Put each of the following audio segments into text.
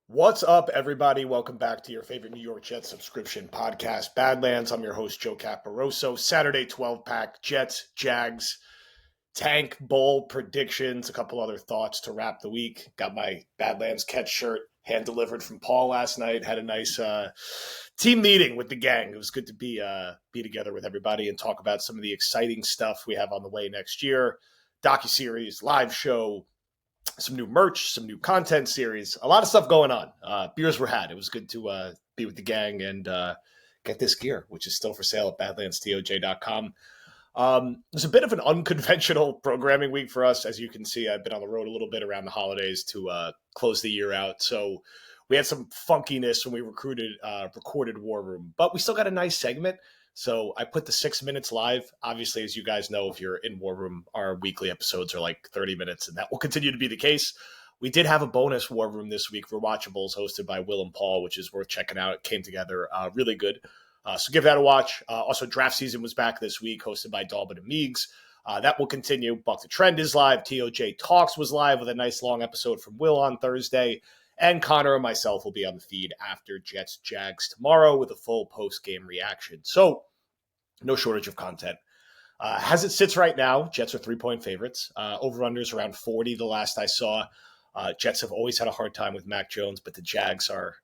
What's up, everybody? Welcome back to your favorite New York Jets subscription podcast, Badlands. I'm your host, Joe Caporoso. Saturday 12 pack, Jets, Jags, Tank Bowl predictions, a couple other thoughts to wrap the week. Got my Badlands catch shirt hand delivered from Paul last night. Had a nice team meeting with the gang. It was good to be together with everybody and talk about some of the exciting stuff we have on the way next year. Docuseries, live show, some new merch, some new content series, a lot of stuff going on. Beers were had. It was good to be with the gang and get this gear, which is still for sale at badlandstoj.com. It's a bit of an unconventional programming week for us. As you can see, I've been on the road a little bit around the holidays to close the year out. So we had some funkiness when we recorded War Room, but we still got a nice segment. So I put the 6 minutes live. Obviously, as you guys know, if you're in War Room, our weekly episodes are like 30 minutes, and that will continue to be the case. We did have a bonus War Room this week for Watchables hosted by Will and Paul, which is worth checking out. It came together really good. So give that a watch. Also, draft season was back this week, hosted by Dalbin and Meegs. That will continue. Buck the Trend is live. TOJ Talks was live with a nice long episode from Will on Thursday. And Connor and myself will be on the feed after Jets Jags tomorrow with a full post-game reaction. So, no shortage of content. As it sits right now, Jets are 3-point favorites. Over-unders around 40 the last I saw. Jets have always had a hard time with Mac Jones, but the Jags are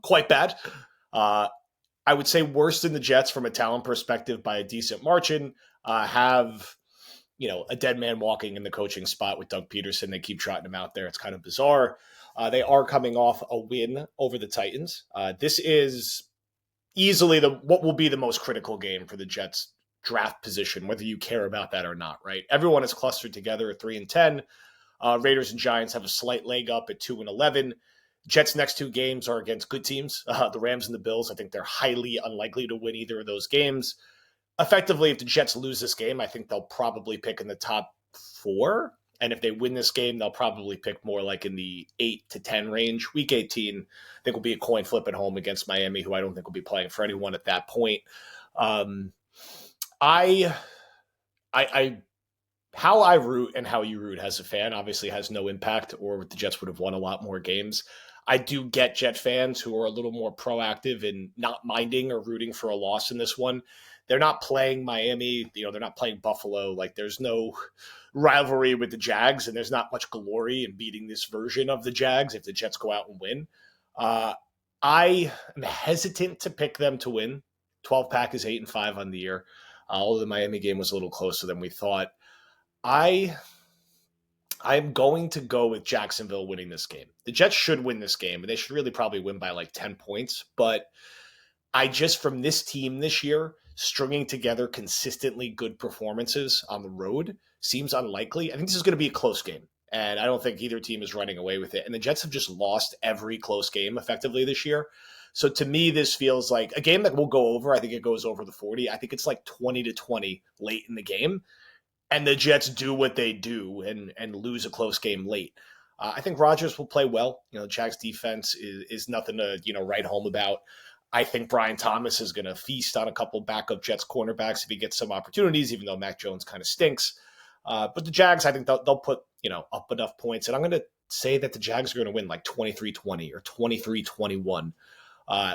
quite bad. I would say worse than the Jets from a talent perspective by a decent margin. Have a dead man walking in the coaching spot with Doug Peterson. They keep trotting him out there. It's kind of bizarre. They are coming off a win over the Titans. This is easily what will be the most critical game for the Jets draft position, whether you care about that or not, right? Everyone is clustered together at 3-10. Raiders and Giants have a slight leg up at 2-11. Jets' next two games are against good teams, the Rams and the Bills. I think they're highly unlikely to win either of those games. Effectively, if the Jets lose this game, I think they'll probably pick in the top 4. And if they win this game, they'll probably pick more like in the 8 to 10 range. Week 18, I think will be a coin flip at home against Miami, who I don't think will be playing for anyone at that point. How I root and how you root as a fan obviously has no impact, or the Jets would have won a lot more games. I do get Jet fans who are a little more proactive in not minding or rooting for a loss in this one. They're not playing Miami, they're not playing Buffalo. Like, there's no rivalry with the Jags, and there's not much glory in beating this version of the Jags if the Jets go out and win. I am hesitant to pick them to win. 12-pack is 8-5 on the year. Although the Miami game was a little closer than we thought. I'm going to go with Jacksonville winning this game. The Jets should win this game, and they should really probably win by like 10 points. But from this team this year, stringing together consistently good performances on the road seems unlikely. I think this is going to be a close game, and I don't think either team is running away with it. And the Jets have just lost every close game effectively this year. So to me, this feels like a game that will go over. I think it goes over the 40. I think it's like 20-20 late in the game. And the Jets do what they do and lose a close game late. I think Rodgers will play well. Jags defense is nothing to, write home about. I think Brian Thomas is going to feast on a couple backup Jets cornerbacks if he gets some opportunities, even though Mac Jones kind of stinks. But the Jags, I think they'll put, up enough points. And I'm going to say that the Jags are going to win like 23-20 or 23-21.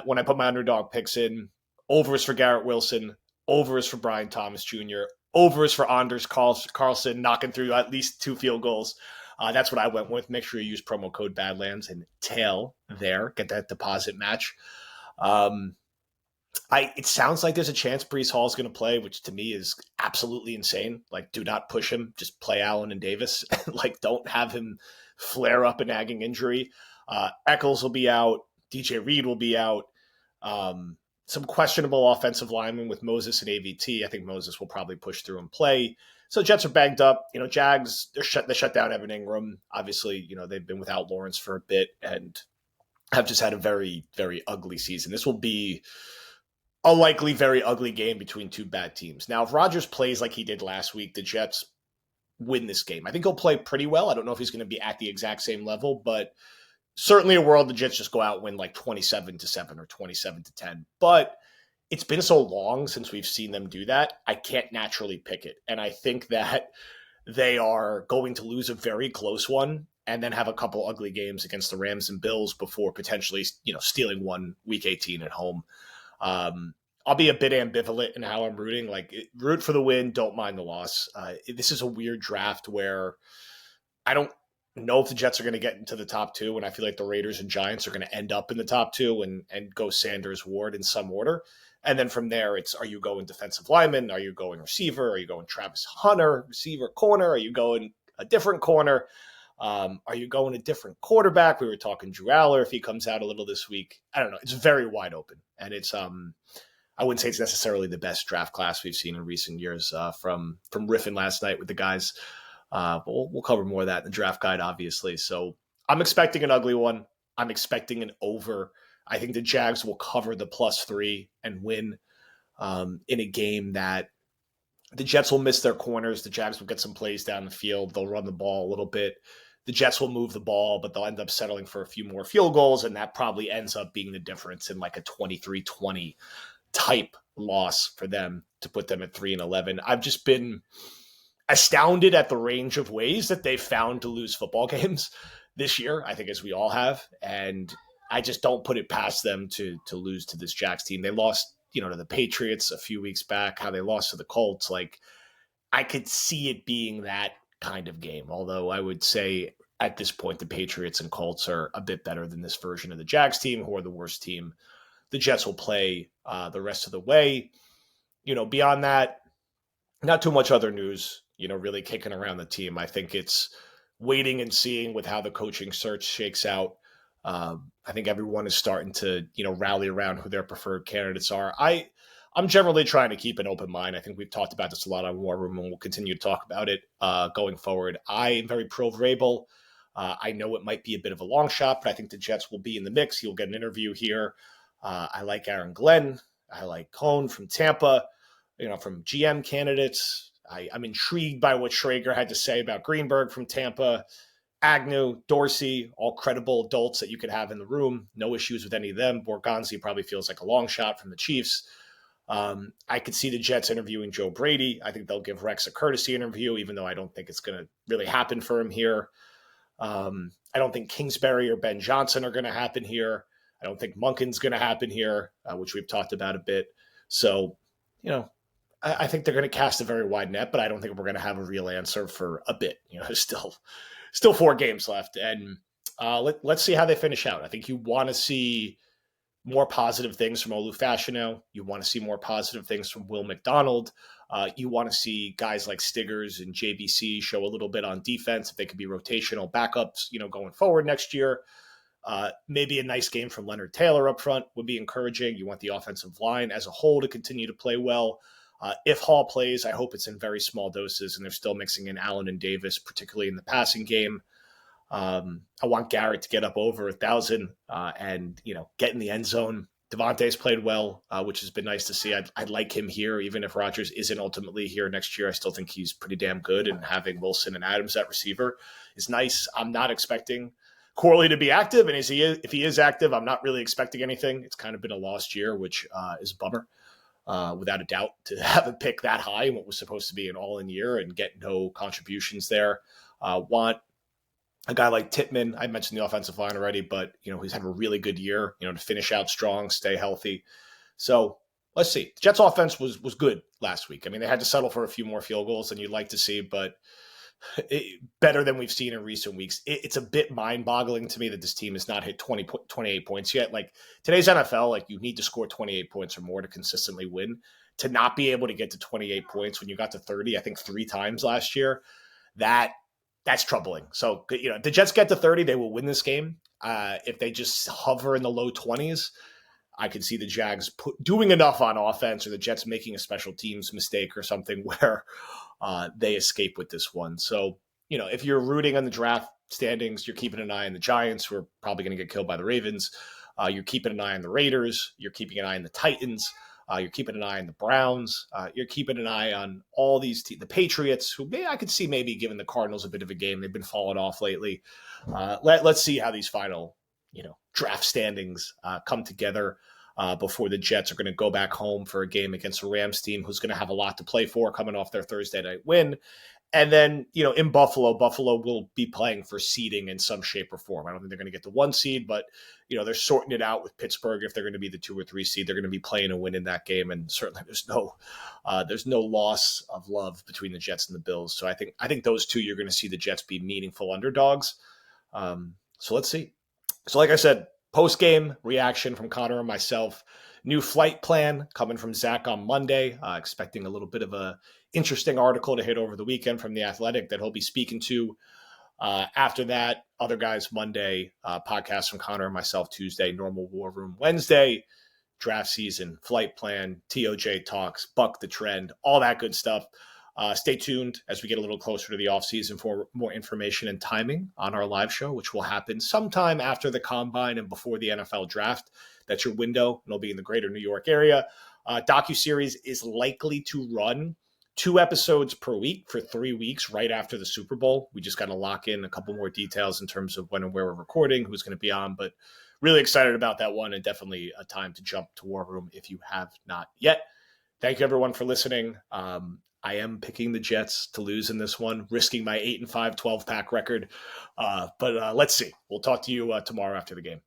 When I put my underdog picks in, over is for Garrett Wilson, over is for Brian Thomas Jr., over is for Anders Carlson knocking through at least 2 field goals. That's what I went with. Make sure you use promo code Badlands and tail there. Get that deposit match. It sounds like there's a chance Breece Hall is going to play, which to me is absolutely insane. Like, do not push him. Just play Allen and Davis. Like, don't have him flare up a nagging injury. Eccles will be out. DJ Reed will be out. Some questionable offensive linemen with Moses and AVT. I think Moses will probably push through and play. So Jets are banged up. Jags, they shut down Evan Ingram. Obviously, they've been without Lawrence for a bit and have just had a very, very ugly season. This will be a likely very ugly game between two bad teams. Now, if Rodgers plays like he did last week, the Jets win this game. I think he'll play pretty well. I don't know if he's going to be at the exact same level, but certainly a world the Jets just go out and win like 27-7 or 27-10. But it's been so long since we've seen them do that, I can't naturally pick it. And I think that they are going to lose a very close one. and then have a couple ugly games against the Rams and Bills before potentially, stealing one week 18 at home. I'll be a bit ambivalent in how I'm rooting. Like, root for the win, don't mind the loss. This is a weird draft where I don't know if the Jets are going to get into the top two, and I feel like the Raiders and Giants are going to end up in the top two and go Sanders, Ward in some order. And then from there, it's, are you going defensive lineman? Are you going receiver? Are you going Travis Hunter, receiver corner? Are you going a different corner? Are you going a different quarterback? We were talking Drew Aller if he comes out a little this week. I don't know. It's very wide open. And it's I wouldn't say it's necessarily the best draft class we've seen in recent years from riffing last night with the guys. But we'll cover more of that in the draft guide, obviously. So I'm expecting an ugly one. I'm expecting an over. I think the Jags will cover the +3 and win in a game that the Jets will miss their corners. The Jags will get some plays down the field. They'll run the ball a little bit. The Jets will move the ball, but they'll end up settling for a few more field goals, and that probably ends up being the difference in like a 23-20 type loss for them to put them at 3-11. I've just been astounded at the range of ways that they've found to lose football games this year, I think, as we all have. And I just don't put it past them to lose to this Jags team. They lost, to the Patriots a few weeks back, how they lost to the Colts. Like, I could see it being that kind of game. Although I would say at this point, the Patriots and Colts are a bit better than this version of the Jags team, who are the worst team the Jets will play the rest of the way. Beyond that, not too much other news, really kicking around the team. I think it's waiting and seeing with how the coaching search shakes out. I think everyone is starting to, rally around who their preferred candidates are. I'm generally trying to keep an open mind. I think we've talked about this a lot on War Room, and we'll continue to talk about it going forward. I am very pro Vrabel. I know it might be a bit of a long shot, but I think the Jets will be in the mix. He'll get an interview here. I like Aaron Glenn. I like Cohn from Tampa, from GM candidates. I'm intrigued by what Schrager had to say about Greenberg from Tampa. Agnew, Dorsey, all credible adults that you could have in the room. No issues with any of them. Borgonzi probably feels like a long shot from the Chiefs. I could see the Jets interviewing Joe Brady. I think they'll give Rex a courtesy interview, even though I don't think it's going to really happen for him here. I don't think Kingsbury or Ben Johnson are going to happen here. I don't think Monken's going to happen here, which we've talked about a bit. So, I think they're going to cast a very wide net, but I don't think we're going to have a real answer for a bit. There's still 4 games left, and let's see how they finish out. I think you want to see more positive things from Olu Fashanu. You want to see more positive things from Will McDonald. You want to see guys like Stiggers and JBC show a little bit on defense if they could be rotational backups, going forward next year. Maybe a nice game from Leonard Taylor up front would be encouraging. You want the offensive line as a whole to continue to play well. If Hall plays, I hope it's in very small doses, and they're still mixing in Allen and Davis, particularly in the passing game. I want Garrett to get up over 1,000 and, get in the end zone. Devontae's played well, which has been nice to see. I'd like him here, even if Rodgers isn't ultimately here next year. I still think he's pretty damn good, and having Wilson and Adams at receiver is nice. I'm not expecting Corley to be active, and if he is active, I'm not really expecting anything. It's kind of been a lost year, which is a bummer. Without a doubt, to have a pick that high in what was supposed to be an all-in year and get no contributions there. Want a guy like Tittman. I mentioned the offensive line already, but he's had a really good year, to finish out strong, stay healthy. So let's see. The Jets offense was good last week. I mean, they had to settle for a few more field goals than you'd like to see, but better than we've seen in recent weeks. It's a bit mind-boggling to me that this team has not hit 28 points yet. Like, today's NFL, like, you need to score 28 points or more to consistently win. To not be able to get to 28 points when you got to 30, I think 3 times last year, that's troubling. So, if the Jets get to 30, they will win this game. If they just hover in the low 20s, I could see the Jags doing enough on offense, or the Jets making a special teams mistake or something where they escape with this one. So, if you're rooting on the draft standings, you're keeping an eye on the Giants, who are probably going to get killed by the Ravens. You're keeping an eye on the Raiders. You're keeping an eye on the Titans. You're keeping an eye on the Browns. You're keeping an eye on all these the Patriots, who I could see maybe giving the Cardinals a bit of a game. They've been falling off lately. Let's see how these final, draft standings come together before the Jets are going to go back home for a game against a Rams team who's going to have a lot to play for coming off their Thursday night win. And then, in Buffalo will be playing for seeding in some shape or form. I don't think they're going to get the 1 seed, but, they're sorting it out with Pittsburgh. If they're going to be the 2 or 3 seed, they're going to be playing a win in that game. And certainly there's no loss of love between the Jets and the Bills. So I think those two, you're going to see the Jets be meaningful underdogs. So let's see. So like I said, post-game reaction from Connor and myself. New flight plan coming from Zach on Monday. Expecting a little bit of a interesting article to hit over the weekend from The Athletic that he'll be speaking to. After that, other guys Monday, podcast from Connor and myself Tuesday, normal War Room Wednesday, draft season, flight plan, TOJ talks, buck the trend, all that good stuff. Stay tuned as we get a little closer to the offseason for more information and timing on our live show, which will happen sometime after the Combine and before the NFL Draft. That's your window, and it'll be in the greater New York area. DocuSeries is likely to run 2 episodes per week for 3 weeks right after the Super Bowl. We just got to lock in a couple more details in terms of when and where we're recording, who's going to be on, but really excited about that one, and definitely a time to jump to War Room if you have not yet. Thank you, everyone, for listening. I am picking the Jets to lose in this one, risking my 8-5 12-pack record. But let's see. We'll talk to you tomorrow after the game.